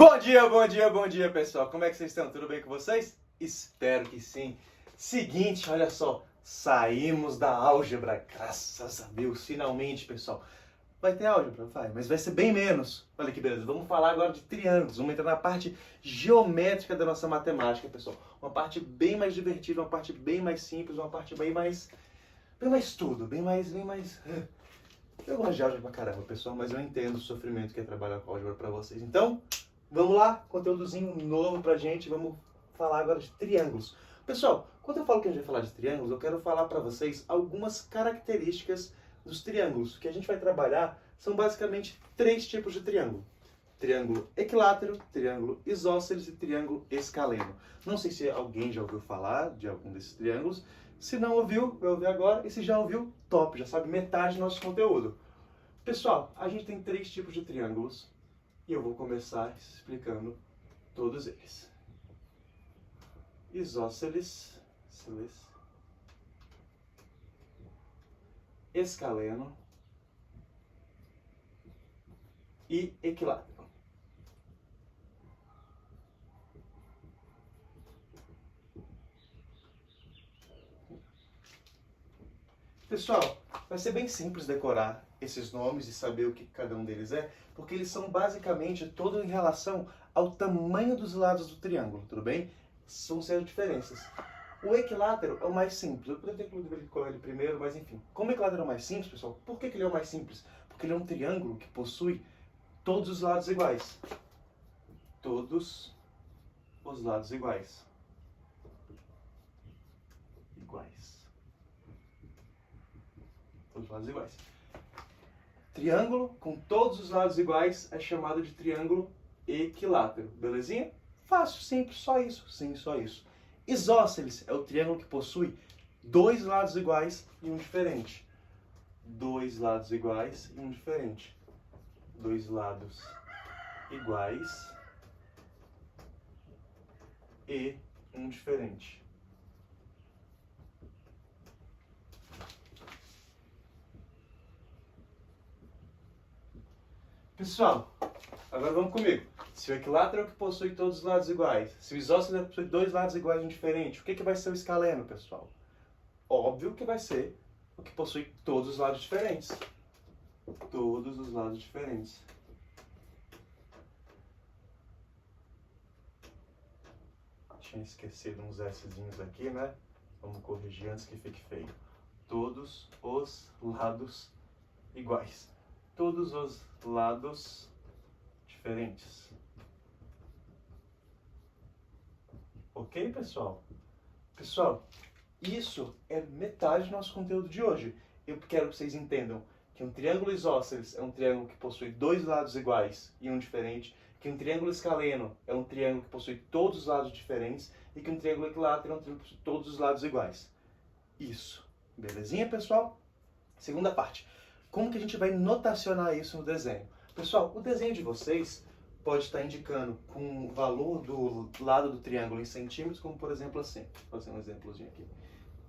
Bom dia, pessoal. Como é que vocês estão? Tudo bem com vocês? Espero que sim. Seguinte, olha só, saímos da álgebra, graças a Deus, finalmente, pessoal. Vai ter álgebra? Vai, mas vai ser bem menos. Olha que beleza. Vamos falar agora de triângulos. Vamos entrar na parte geométrica da nossa matemática, pessoal. Uma parte bem mais divertida, uma parte bem mais simples, uma parte bem mais tudo, bem mais... Eu gosto de álgebra pra caramba, pessoal, mas eu entendo o sofrimento que é trabalhar com álgebra pra vocês. Então, vamos lá, conteúdozinho novo pra gente, vamos falar agora de triângulos. Pessoal, quando eu falo que a gente vai falar de triângulos, eu quero falar pra vocês algumas características dos triângulos. O que a gente vai trabalhar são basicamente 3 tipos de triângulo. Triângulo equilátero, triângulo isósceles e triângulo escaleno. Não sei se alguém já ouviu falar de algum desses triângulos. Se não ouviu, vai ouvir agora. E se já ouviu, top, já sabe metade do nosso conteúdo. Pessoal, a gente tem 3 tipos de triângulos. E eu vou começar explicando todos eles. Isósceles, escaleno e equilátero. Pessoal, vai ser bem simples decorar esses nomes e saber o que cada um deles é, porque eles são basicamente todos em relação ao tamanho dos lados do triângulo, tudo bem? São certas diferenças. O equilátero é o mais simples. Eu poderia ter incluído ele primeiro, mas enfim. Como o equilátero é o mais simples, pessoal, por que ele é o mais simples? Porque ele é um triângulo que possui todos os lados iguais. Todos os lados iguais. Todos os lados iguais. Triângulo com todos os lados iguais é chamado de triângulo equilátero. Belezinha? Fácil, simples, só isso. Sim, só isso. Isósceles é o triângulo que possui 2 lados iguais e um diferente. 2 lados iguais e um diferente. 2 lados iguais e um diferente. Pessoal, agora vamos comigo. Se o equilátero é o que possui todos os lados iguais, se o isósceles é o que possui 2 lados iguais e um diferente, o que vai ser o escaleno, pessoal? Óbvio que vai ser o que possui todos os lados diferentes. Todos os lados diferentes. Tinha esquecido uns Szinhos aqui, né? Vamos corrigir antes que fique feio. Todos os lados iguais. Todos os lados diferentes. Ok, pessoal? Pessoal, isso é metade do nosso conteúdo de hoje. Eu quero que vocês entendam que um triângulo isósceles é um triângulo que possui 2 lados iguais e um diferente, que um triângulo escaleno é um triângulo que possui todos os lados diferentes e que um triângulo equilátero é um triângulo que possui todos os lados iguais. Isso. Belezinha, pessoal? Segunda parte. Como que a gente vai notacionar isso no desenho? Pessoal, o desenho de vocês pode estar indicando com o valor do lado do triângulo em centímetros, como por exemplo assim. Vou fazer um exemplozinho aqui.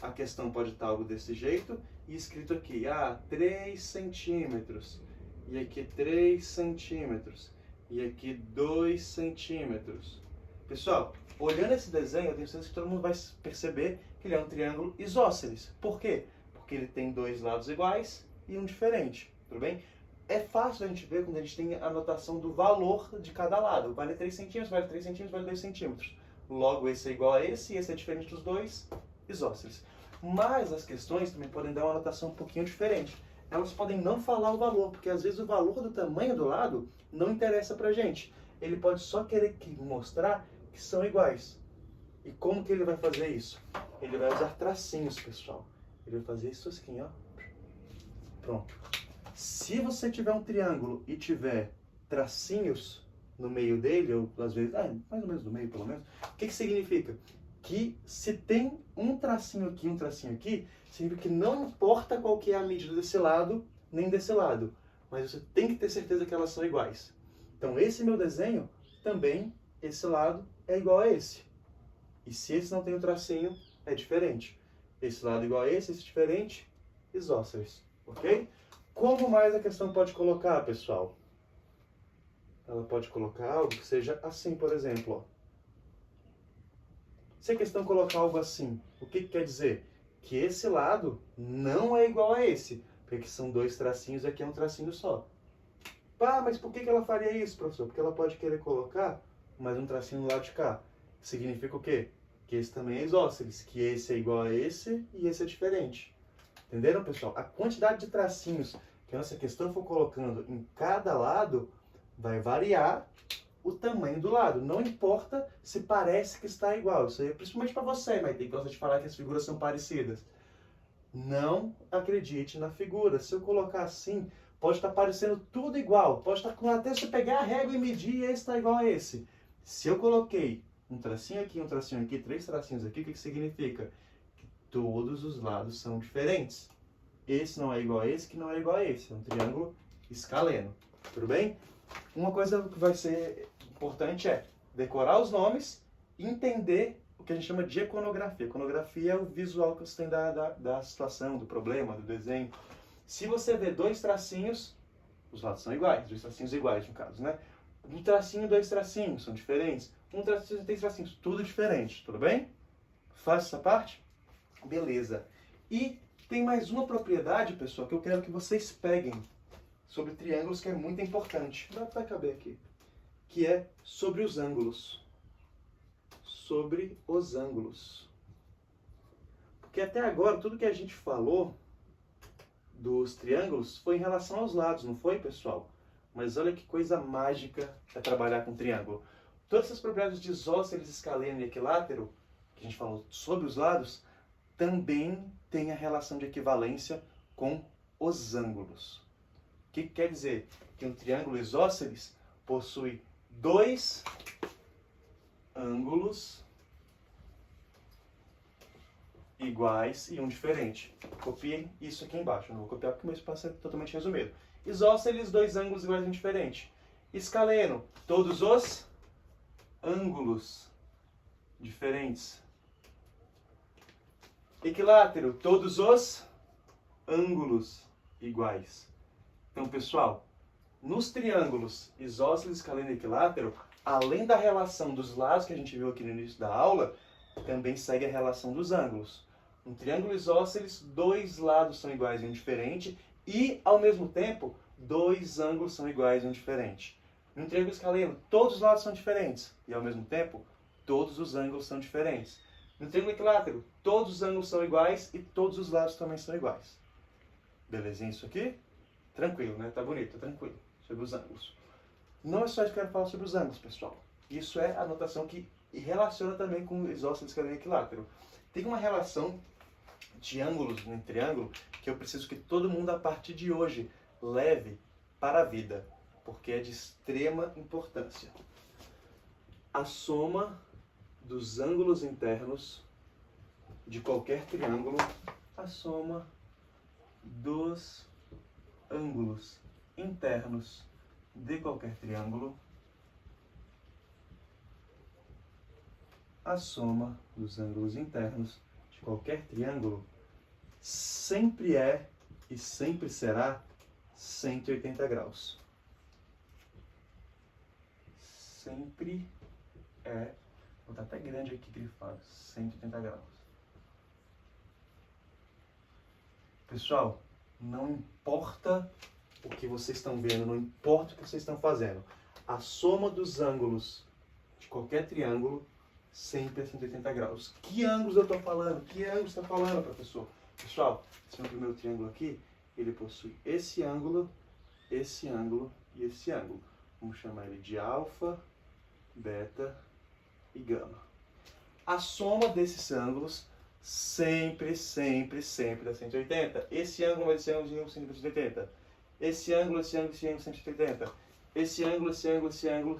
A questão pode estar algo desse jeito e escrito aqui, 3 centímetros, e aqui 3 centímetros, e aqui 2 centímetros. Pessoal, olhando esse desenho, eu tenho certeza que todo mundo vai perceber que ele é um triângulo isósceles. Por quê? Porque ele tem 2 lados iguais e um diferente, tudo bem? É fácil a gente ver quando a gente tem a anotação do valor de cada lado. Vale 3 centímetros, vale 3 centímetros, vale 2 centímetros. Logo, esse é igual a esse e esse é diferente dos dois, isósceles. Mas as questões também podem dar uma anotação um pouquinho diferente. Elas podem não falar o valor, porque às vezes o valor do tamanho do lado não interessa pra gente. Ele pode só querer mostrar que são iguais. E como que ele vai fazer isso? Ele vai usar tracinhos, pessoal. Ele vai fazer isso assim, ó. Pronto. Se você tiver um triângulo e tiver tracinhos no meio dele, ou às vezes, mais ou menos no meio pelo menos, o que significa? Que se tem um tracinho aqui, significa que não importa qual que é a medida desse lado, nem desse lado, mas você tem que ter certeza que elas são iguais. Então esse meu desenho, também, esse lado é igual a esse. E se esse não tem o tracinho, é diferente. Esse lado é igual a esse é diferente, isósceles, ok? Como mais a questão pode colocar, pessoal? ela pode colocar algo que seja assim, por exemplo, ó. Se a questão colocar algo assim, o que quer dizer? Que esse lado não é igual a esse, porque são dois tracinhos e aqui é um tracinho só. Pá, mas por que ela faria isso, professor? Porque ela pode querer colocar mais um tracinho do lado de cá. Significa o quê? Que esse também é isósceles, que esse é igual a esse e esse é diferente. Entenderam, pessoal? A quantidade de tracinhos que a nossa questão for colocando em cada lado vai variar o tamanho do lado. Não importa se parece que está igual. Isso aí é principalmente para você, mas tem que gostar de falar que as figuras são parecidas. Não acredite na figura. Se eu colocar assim, pode estar parecendo tudo igual. Pode estar com até se pegar a régua e medir, esse está igual a esse. Se eu coloquei um tracinho aqui, três tracinhos aqui, o que significa? Que todos os lados são diferentes. Esse não é igual a esse, que não é igual a esse. É um triângulo escaleno. Tudo bem? Uma coisa que vai ser importante é decorar os nomes e entender o que a gente chama de iconografia. Iconografia é o visual que você tem da situação, do problema, do desenho. Se você vê dois tracinhos, os lados são iguais, dois tracinhos iguais no caso, né? Um tracinho, dois tracinhos, são diferentes. Um tracinho, três tracinhos, tudo diferente, tudo bem? Faz essa parte? Beleza. E tem mais uma propriedade, pessoal, que eu quero que vocês peguem sobre triângulos, que é muito importante. Vai caber aqui. Que é sobre os ângulos. Sobre os ângulos. Porque até agora, tudo que a gente falou dos triângulos foi em relação aos lados, não foi, pessoal? Mas olha que coisa mágica é trabalhar com triângulo. Todas essas propriedades de isósceles, escaleno e equilátero, que a gente falou sobre os lados, também tem a relação de equivalência com os ângulos. O que quer dizer? Que um triângulo isósceles possui dois ângulos iguais e um diferente. Copiem isso aqui embaixo. Eu não vou copiar porque o meu espaço é totalmente resumido. Isósceles, dois ângulos iguais e um diferente. Escaleno, todos os ângulos diferentes. Equilátero, todos os ângulos iguais. Então, pessoal, nos triângulos isósceles, escaleno e equilátero, além da relação dos lados que a gente viu aqui no início da aula, também segue a relação dos ângulos. Um triângulo isósceles, dois lados são iguais e um diferente, e, ao mesmo tempo, dois ângulos são iguais e um diferente. No triângulo escaleno, todos os lados são diferentes, e, ao mesmo tempo, todos os ângulos são diferentes. No triângulo equilátero, todos os ângulos são iguais e todos os lados também são iguais. Belezinha isso aqui? Tranquilo, né? Tá bonito, tá tranquilo. Sobre os ângulos. Não é só isso que eu quero falar sobre os ângulos, pessoal. Isso é a notação que relaciona também com isósceles, escaleno e equilátero. Tem uma relação de ângulos em triângulo que eu preciso que todo mundo, a partir de hoje, leve para a vida, porque é de extrema importância. A soma dos ângulos internos de qualquer triângulo, a soma dos ângulos internos de qualquer triângulo, a soma dos ângulos internos de qualquer triângulo sempre é e sempre será 180 graus. Sempre é, vou botar até grande aqui grifado, 180 graus. Pessoal, não importa o que vocês estão vendo, não importa o que vocês estão fazendo, a soma dos ângulos de qualquer triângulo sempre é 180 graus. Que ângulos eu estou falando? Que ângulos está falando, professor? Pessoal, esse meu primeiro triângulo aqui, ele possui esse ângulo e esse ângulo. Vamos chamar ele de alfa, beta e gama. A soma desses ângulos sempre dá 180. Esse ângulo, esse ângulo, sempre 180. Esse ângulo, 180. Esse ângulo,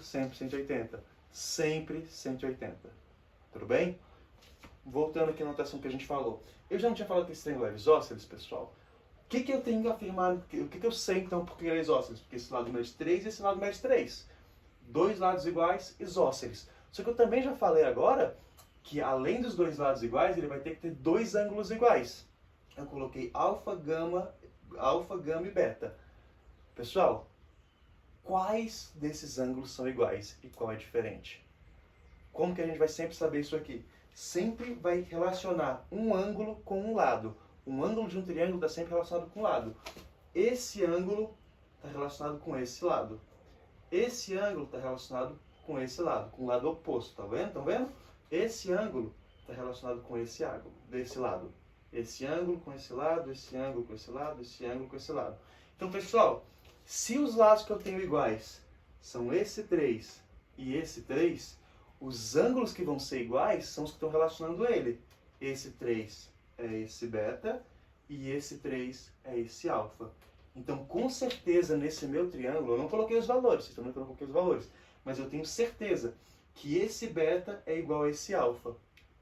sempre 180. Sempre 180. Tudo bem? Voltando aqui à notação que a gente falou. Eu já não tinha falado que esse triângulo é isósceles, pessoal. O que eu tenho que afirmar? O que eu sei, então, porque ele é isósceles? Porque esse lado mede 3 e esse lado mede 3. Dois lados iguais, isósceles. Só que eu também já falei agora que, além dos dois lados iguais, ele vai ter que ter dois ângulos iguais. Eu coloquei alfa, gama e beta. Pessoal, quais desses ângulos são iguais e qual é diferente. Como que a gente vai sempre saber isso aqui? Sempre vai relacionar um ângulo com um lado. Um ângulo de um triângulo está sempre relacionado com um lado. Esse ângulo está relacionado com esse lado. Esse ângulo está relacionado com esse lado, com o lado oposto, tá vendo? Estão vendo? Esse ângulo está relacionado com esse ângulo, desse lado. Esse ângulo com esse lado, esse ângulo com esse lado, esse ângulo com esse lado. Então, pessoal, se os lados que eu tenho iguais são esse 3 e esse 3, os ângulos que vão ser iguais são os que estão relacionando ele. Esse 3 é esse beta e esse 3 é esse alfa. Então, com certeza, nesse meu triângulo, eu não coloquei os valores, vocês estão vendo que eu não coloquei os valores, mas eu tenho certeza que esse beta é igual a esse alfa.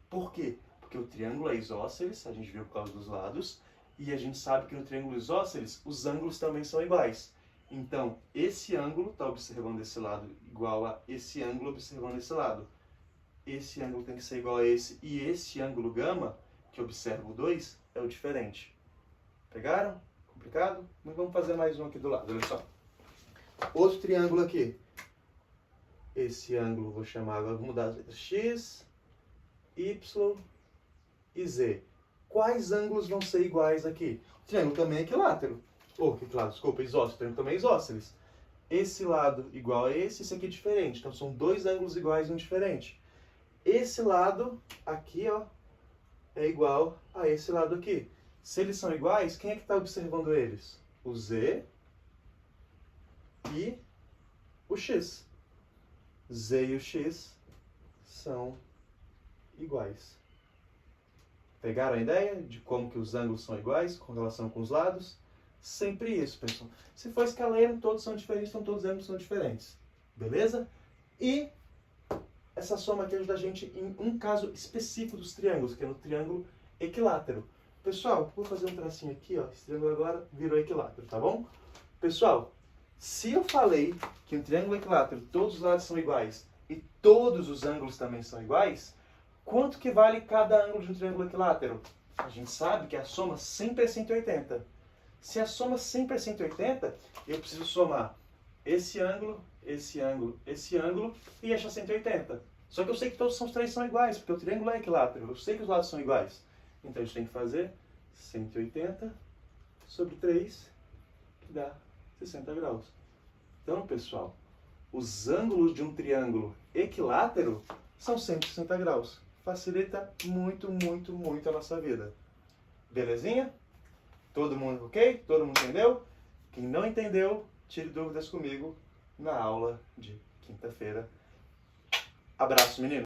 Por quê? Porque o triângulo é isósceles, a gente viu por causa dos lados, e a gente sabe que no triângulo isósceles, os ângulos também são iguais. Então, esse ângulo está observando esse lado igual a esse ângulo observando esse lado. Esse ângulo tem que ser igual a esse, e esse ângulo gama, que observa o 2, é o diferente. Pegaram? Complicado? Mas vamos fazer mais um aqui do lado, olha só. Outro triângulo aqui. Esse ângulo vou chamar, agora vou mudar as letras x, y e z. Quais ângulos vão ser iguais aqui? O triângulo também é equilátero. Desculpa, isósceles. O triângulo também é isósceles. Esse lado igual a esse aqui é diferente. Então são dois ângulos iguais e um diferente. Esse lado aqui, ó, é igual a esse lado aqui. Se eles são iguais, quem é que está observando eles? O z e o x. Z e o x são iguais. Pegaram a ideia de como que os ângulos são iguais com relação com os lados? Sempre isso, pessoal. Se for escaleno, todos são diferentes, então todos os ângulos são diferentes. Beleza? E essa soma aqui ajuda a gente em um caso específico dos triângulos, que é no triângulo equilátero. Pessoal, vou fazer um tracinho aqui, ó. Esse triângulo agora virou equilátero, tá bom? Pessoal, se eu falei que um triângulo equilátero, todos os lados são iguais e todos os ângulos também são iguais, quanto que vale cada ângulo de um triângulo equilátero? A gente sabe que a soma sempre é 180. Se a soma sempre é 180, eu preciso somar esse ângulo, esse ângulo, esse ângulo e achar 180. Só que eu sei que todos os três são iguais, porque o triângulo é equilátero. Eu sei que os lados são iguais. Então a gente tem que fazer 180 sobre 3, que dá 60 graus. Então, pessoal, os ângulos de um triângulo equilátero são 160 graus. Facilita muito, muito, muito a nossa vida. Belezinha? Todo mundo ok? Todo mundo entendeu? Quem não entendeu, tire dúvidas comigo na aula de quinta-feira. Abraço, menino!